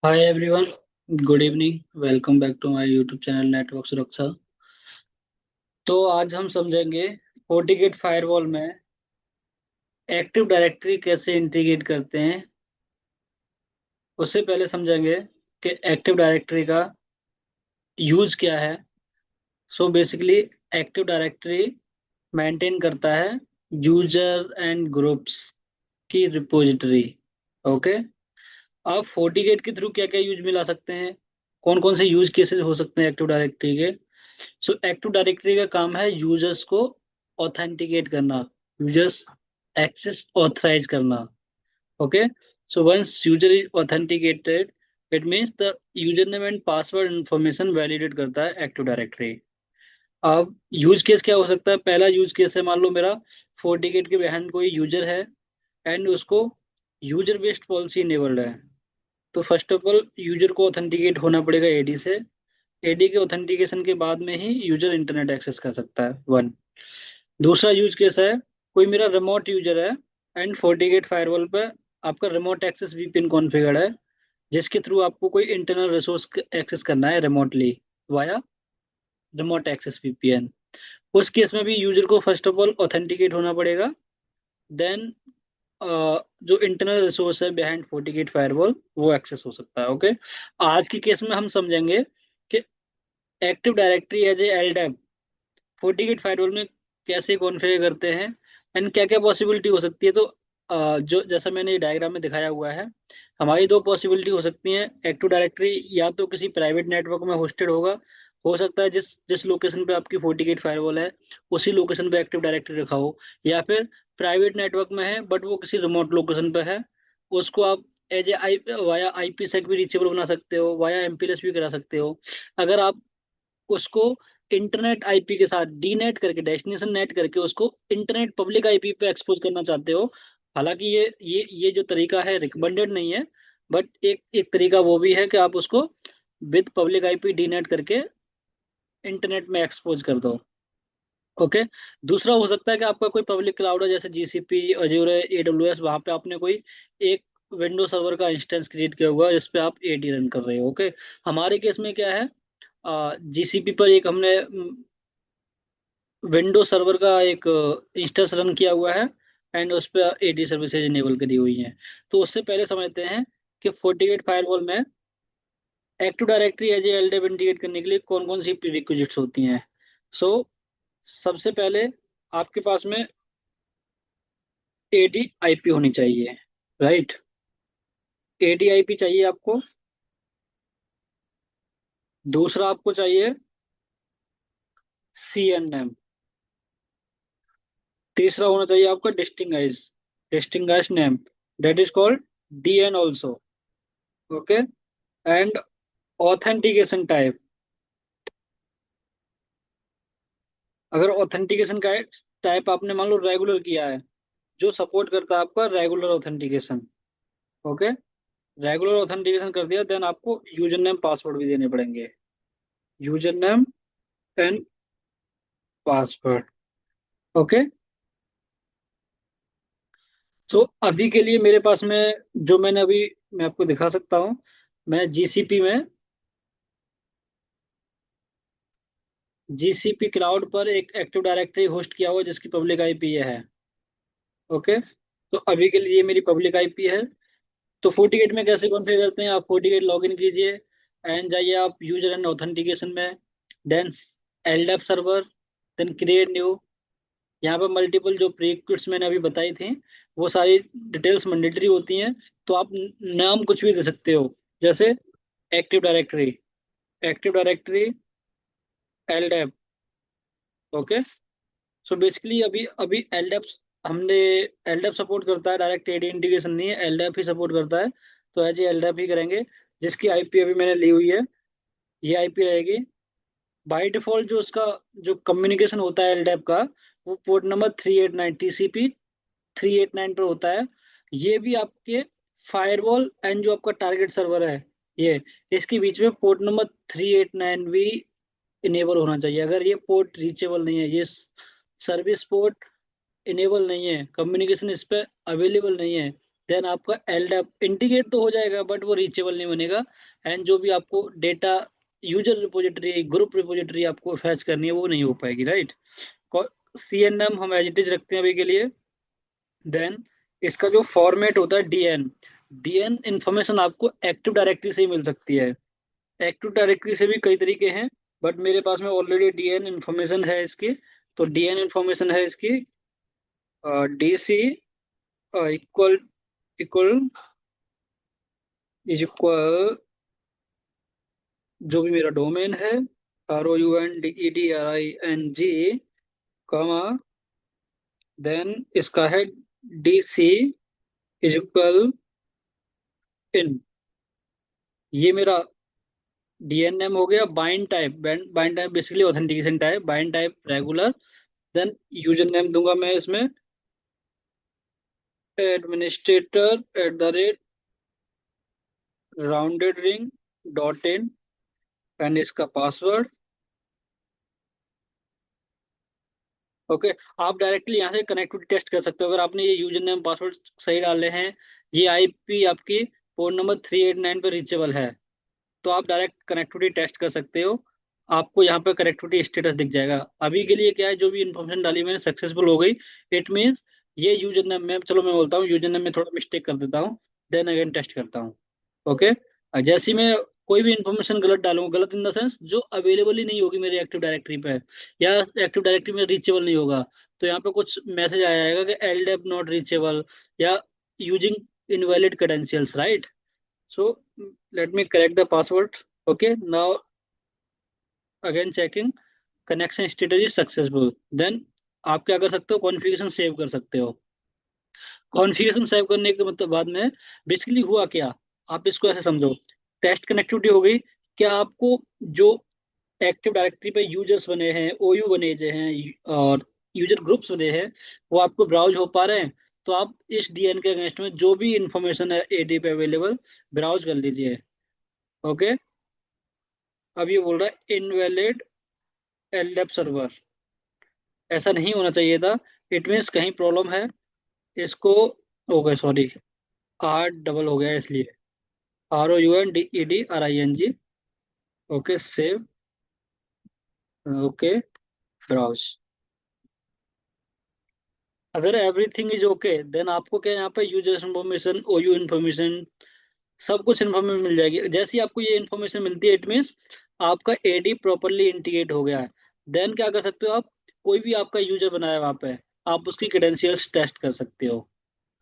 Hi everyone, good evening. Welcome back to my YouTube channel network Suraksha. तो आज हम समझेंगे फोर्टिगेट फायरवॉल में एक्टिव डायरेक्टरी कैसे इंटीग्रेट करते हैं। उससे पहले समझेंगे कि एक्टिव डायरेक्टरी का यूज क्या है। So basically active directory maintain करता है यूजर एंड ग्रुप्स की रिपोजिटरी। ओके। आप फोर्टिगेट के थ्रू क्या क्या यूज मिला सकते हैं, कौन कौन से यूज केसेस हो सकते हैं एक्टिव डायरेक्टरी के। सो एक्टिव डायरेक्टरी का काम है यूजर्स को ऑथेंटिकेट करना, यूजर्स एक्सेस ऑथराइज करना। Okay. So once user is authenticated, it means the user name and password information validate करता है एक्टिव डायरेक्टरी। अब यूज केस क्या हो सकता है। पहला यूज केस है, मान लो मेरा फोर्टिकेट के बिहाइंड कोई यूजर है एंड उसको यूजर बेस्ड पॉलिसी इनेबल्ड है। तो फर्स्ट ऑफ ऑल यूजर को ऑथेंटिकेट होना पड़ेगा एडी से। एडी के ऑथेंटिकेशन के बाद में ही यूजर इंटरनेट एक्सेस कर सकता है, वन। दूसरा यूज केस है, कोई मेरा रिमोट यूजर है एंड फोर्टिगेट फायरवॉल पे आपका रिमोट एक्सेस वीपीएन कॉन्फ़िगर्ड है, जिसके थ्रू आपको कोई इंटरनल रिसोर्स एक्सेस करना है remotely via remote access VPN. उस केस में भी यूजर को फर्स्ट ऑफ ऑल ऑथेंटिकेट होना पड़ेगा। देन जो इंटरनल रिसोर्स है बिहाइंड फोर्टिगेट फायरवॉल वो एक्सेस हो सकता है। ओके। आज की केस में हम समझेंगे कि active directory as a LDAP FortiGate firewall में कैसे कॉन्फ़िगर करते हैं एंड क्या क्या पॉसिबिलिटी हो सकती है। तो जो जैसा मैंने ये डायग्राम में दिखाया हुआ है, हमारी दो पॉसिबिलिटी हो सकती हैं। एक्टिव डायरेक्टरी या तो किसी प्राइवेट नेटवर्क में होस्टेड होगा, हो सकता है जिस जिस लोकेशन पे आपकी फोर्टिगेट फायरवॉल है उसी लोकेशन पे एक्टिव डायरेक्टरी रखा हो, या फिर प्राइवेट नेटवर्क में है बट वो किसी रिमोट लोकेशन पे है। उसको आप as a I via IPsec भी रीचेबल बना सकते हो, वाया एमपीएलएस भी करा सकते हो। अगर आप उसको इंटरनेट आईपी के साथ डी नेट करके डेस्टिनेशन नेट करके उसको इंटरनेट पब्लिक आईपी पे एक्सपोज करना चाहते हो। हालांकि ये जो तरीका है रिकमेंडेड नहीं है, बट एक एक तरीका वो भी है कि आप उसको with public IP D net करके इंटरनेट में एक्सपोज कर दो। ओके। दूसरा हो सकता है कि आपका कोई पब्लिक क्लाउड है जैसे जीसीपी, अज्यूर, एडब्ल्यूएस, वहां पे आपने कोई एक विंडो सर्वर का इंस्टेंस क्रिएट किया हुआ है जिस पे आप एडी रन कर रहे हो। ओके। हमारे केस में क्या है, जीसीपी पर एक हमने विंडो सर्वर का एक इंस्टेंस रन किया हुआ है एंड उस पर एडी सर्विसेज इनेबल करी हुई हैं। तो उससे पहले समझते हैं कि फोर्टिगेट फायरवॉल में active directory as a LDAP integrate करने के लिए कौन कौन सी प्रीरिक्विजिट्स होती हैं। सो सबसे पहले आपके पास में एडी आईपी होनी चाहिए, राइट। एडी आईपी चाहिए आपको। दूसरा आपको चाहिए सीएनएम। तीसरा होना चाहिए आपका distinguish name, that is called DN also. Okay. And authentication type, अगर ऑथेंटिकेशन का टाइप आपने मान लो रेगुलर किया है, जो सपोर्ट करता है आपका regular authentication. Okay. Regular authentication कर दिया, देन आपको यूजर नेम पासवर्ड भी देने पड़ेंगे, user name and password. Okay. So अभी के लिए मेरे पास में जो मैंने अभी मैं आपको दिखा सकता हूँ। मैं जीसीपी क्लाउड पर एक एक्टिव डायरेक्टरी होस्ट किया हुआ है जिसकी पब्लिक आईपी ये है। ओके। तो अभी के लिए ये मेरी पब्लिक आईपी है। तो फोर्टीगेट में कैसे कॉन्फ़िगर करते हैं, आप फोर्टीगेट लॉगिन कीजिए एंड जाइए आप यूजर एंड ऑथेंटिकेशन में, then LDAP server, then create new. यहाँ पर मल्टीपल जो प्रीरिक्विजिट्स मैंने अभी बताई थी वो सारी डिटेल्स मैंडेटरी होती हैं। तो आप नाम कुछ भी दे सकते हो, जैसे active directory, active directory LDAP. Okay. So basically अभी अभी एलडैप हमने एलडैप सपोर्ट करता है, डायरेक्ट एडी इंटीग्रेशन नहीं है, एलडैप ही सपोर्ट करता है। तो एज एलडैप ही करेंगे, जिसकी आईपी अभी मैंने ली हुई है, ये आईपी रहेगी। बाय डिफॉल्ट जो उसका जो कम्युनिकेशन होता है एलडैप का, वो पोर्ट नंबर 389 टीसीपी 389 पर होता है। ये भी आपके फायरवॉल एंड जो आपका टारगेट सर्वर है, ये इसके बीच में पोर्ट नंबर 389 भी इनेबल होना चाहिए। अगर ये पोर्ट रीचेबल नहीं है, ये सर्विस पोर्ट इनेबल नहीं है, कम्युनिकेशन इस पे अवेलेबल नहीं है, देन आपका एलडैप इंटीग्रेट तो हो जाएगा बट वो रीचेबल नहीं बनेगा। एंड जो भी आपको data user repository group repository आपको फैच करनी है वो नहीं हो पाएगी, राइट। CNM हम एज इट इज रखते हैं अभी के लिए। देन इसका जो फॉर्मेट होता है DN, DN इंफॉर्मेशन आपको एक्टिव डायरेक्टरी से ही मिल सकती है। एक्टिव डायरेक्टरी से भी कई तरीके हैं, बट मेरे पास में ऑलरेडी DN इंफॉर्मेशन है इसकी। तो DN इंफॉर्मेशन है इसकी DC equal equal is equal जो भी मेरा डोमेन है, ROUNDEDRING, कॉमा, देन इसका है DC इज इक्वल इन। ये मेरा DNM हो गया। Bind type basically authentication type, bind type regular. Then user name दूंगा मैं इसमें administrator @ rounded ring .in, and इसका पासवर्ड। ओके। आप डायरेक्टली यहाँ से कनेक्टिविटी टेस्ट कर सकते हो अगर आपने ये यूजर नेम पासवर्ड सही डाले हैं, ये IP आपकी पोर्ट नंबर 389 पर रीचेबल है, तो आप डायरेक्ट कनेक्टिविटी टेस्ट कर सकते हो। आपको यहाँ पे कनेक्टिविटी स्टेटस दिख जाएगा। अभी के लिए क्या है, जो भी इन्फॉर्मेशन डाली मैंने सक्सेसफुल हो गई। इट मीन्स ये यूजर नेम में, चलो मैं बोलता हूँ यूजर नेम में थोड़ा मिस्टेक कर देता हूँ, देन अगेन टेस्ट करता हूँ। ओके। जैसे ही मैं कोई भी इंफॉर्मेशन गलत डालूंगा, गलत इन द सेंस जो अवेलेबल ही नहीं होगी मेरी एक्टिव डायरेक्टरी पे, या एक्टिव डायरेक्टरी में रीचेबल नहीं होगा, तो यहाँ पे कुछ मैसेज आ जाएगा कि LDAP नॉट रीचेबल, या using invalid credentials, right. So let me correct the password. Okay, now again checking connection status is successful. Then आप क्या कर सकते हो, कॉन्फ़िगरेशन सेव कर सकते हो। कॉन्फ़िगरेशन सेव करने के मतलब बाद में बेसिकली हुआ क्या, आप इसको ऐसे समझो। टेस्ट कनेक्टिविटी हो गई। क्या आपको जो एक्टिव डायरेक्टरी पे यूजर्स बने हैं, OU बने जो हैं, और यूजर ग्रुप्स बने हैं, वो आपको ब्राउज हो पा रहे हैं, तो आप इस DN के अगेंस्ट में जो भी इंफॉर्मेशन है AD पे अवेलेबल, ब्राउज कर लीजिए। ओके। अब ये बोल रहा है इनवैलिड LDAP सर्वर, ऐसा नहीं होना चाहिए था। इट मीन्स कहीं प्रॉब्लम है इसको। ओके सॉरी, R डबल हो गया इसलिए, ROUNDEDRING। Okay save. Okay browse. अगर एवरीथिंग इज ओके, देन आपको क्या यहाँ पे यूजर इन्फॉर्मेशन, OU इन्फॉर्मेशन, सब कुछ इन्फॉर्मेशन मिल जाएगी। जैसे ही आपको ये इन्फॉर्मेशन मिलती है, इट मीन्स आपका AD प्रॉपरली इंटीग्रेट हो गया है। देन क्या कर सकते हो आप, कोई भी आपका यूजर बनाया है वहाँ पे, आप उसकी क्रेडेंशियल्स टेस्ट कर सकते हो।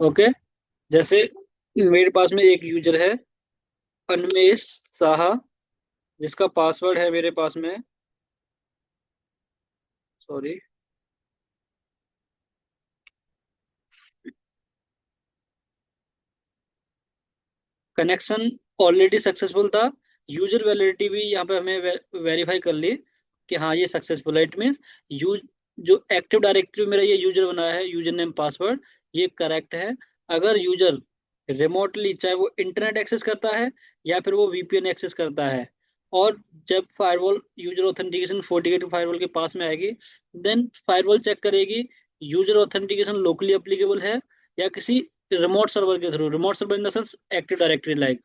ओके। जैसे मेरे पास में एक यूजर है, अनमेश साहा, जिसका पासवर्ड है मेरे पास में, सॉरी, कनेक्शन ऑलरेडी सक्सेसफुल था। यूजर वैलिडिटी भी यहाँ पे हमें वेरीफाई कर ली कि हाँ ये सक्सेसफुल है। इट मीन्स यूज जो एक्टिव डायरेक्टरी में मेरा ये यूजर बना है, यूजर नेम पासवर्ड, ये करेक्ट है। अगर यूजर रिमोटली, चाहे वो इंटरनेट एक्सेस करता है या फिर वो VPN एक्सेस करता है, और जब firewall user authentication FortiGate firewall के पास में आएगी, देन फायरवॉल चेक करेगी यूजर ऑथेंटिकेशन लोकली एप्लीकेबल है या किसी रिमोट सर्वर के through. Remote server in the sense active directory, like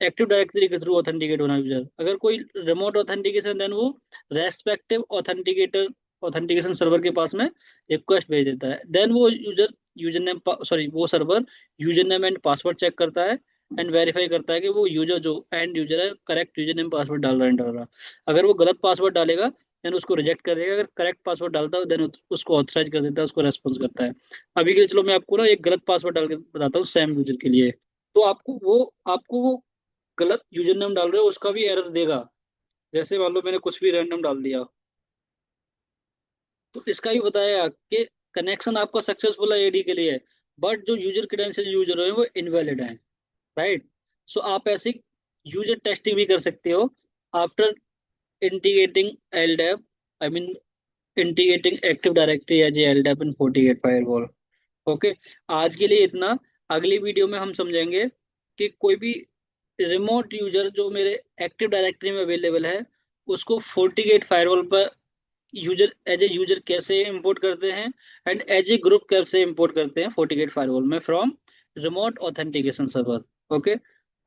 active directory के थ्रू ऑथेंटिकेट होना यूजर। अगर कोई रिमोट ऑथेंटिकेशन, देन वो रेस्पेक्टिव ऑथेंटिकेटर ऑथेंटिकेशन सर्वर के पास में रिक्वेस्ट भेज देता है। देन वो यूजर यूजर नेम, सॉरी, वो server user name and password check करता है एंड वेरीफाई करता है कि वो यूजर जो एंड यूजर है करेक्ट यूजर नेम पासवर्ड डाल रहा है डाल रहा। अगर वो गलत पासवर्ड डालेगा, देन उसको रिजेक्ट कर देगा। अगर करेक्ट पासवर्ड डालता है, देन उसको ऑथराइज कर देता है, उसको रेस्पॉन्स करता है। अभी के लिए चलो मैं आपको ना एक गलत पासवर्ड डाल के बताता हूँ सेम यूजर के लिए। तो आपको वो गलत यूजर नेम डाल रहे हो उसका भी एरर देगा। जैसे मान लो मैंने कुछ भी रैंडम डाल दिया, तो इसका भी बताया कि कनेक्शन आपका सक्सेसफुल है AD के लिए, बट जो यूजर क्रेडेंशियल यूजर है वो इनवैलिड है, राइट। सो आप ऐसे यूजर टेस्टिंग भी कर सकते हो after integrating LDAP, I mean integrating active directory as LDAP in FortiGate firewall. Okay. आज के लिए इतना। अगली वीडियो में हम समझेंगे कि कोई भी रिमोट यूजर जो मेरे एक्टिव डायरेक्टरी में अवेलेबल है, उसको FortiGate फायरवॉल पर यूजर एज ए यूजर कैसे इंपोर्ट करते हैं, एंड एज ए ग्रुप कैसे इंपोर्ट करते हैं FortiGate फायरवॉल में from remote authentication server. Okay,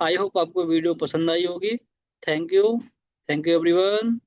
I hope आपको वीडियो पसंद आई होगी। Thank you, thank you everyone.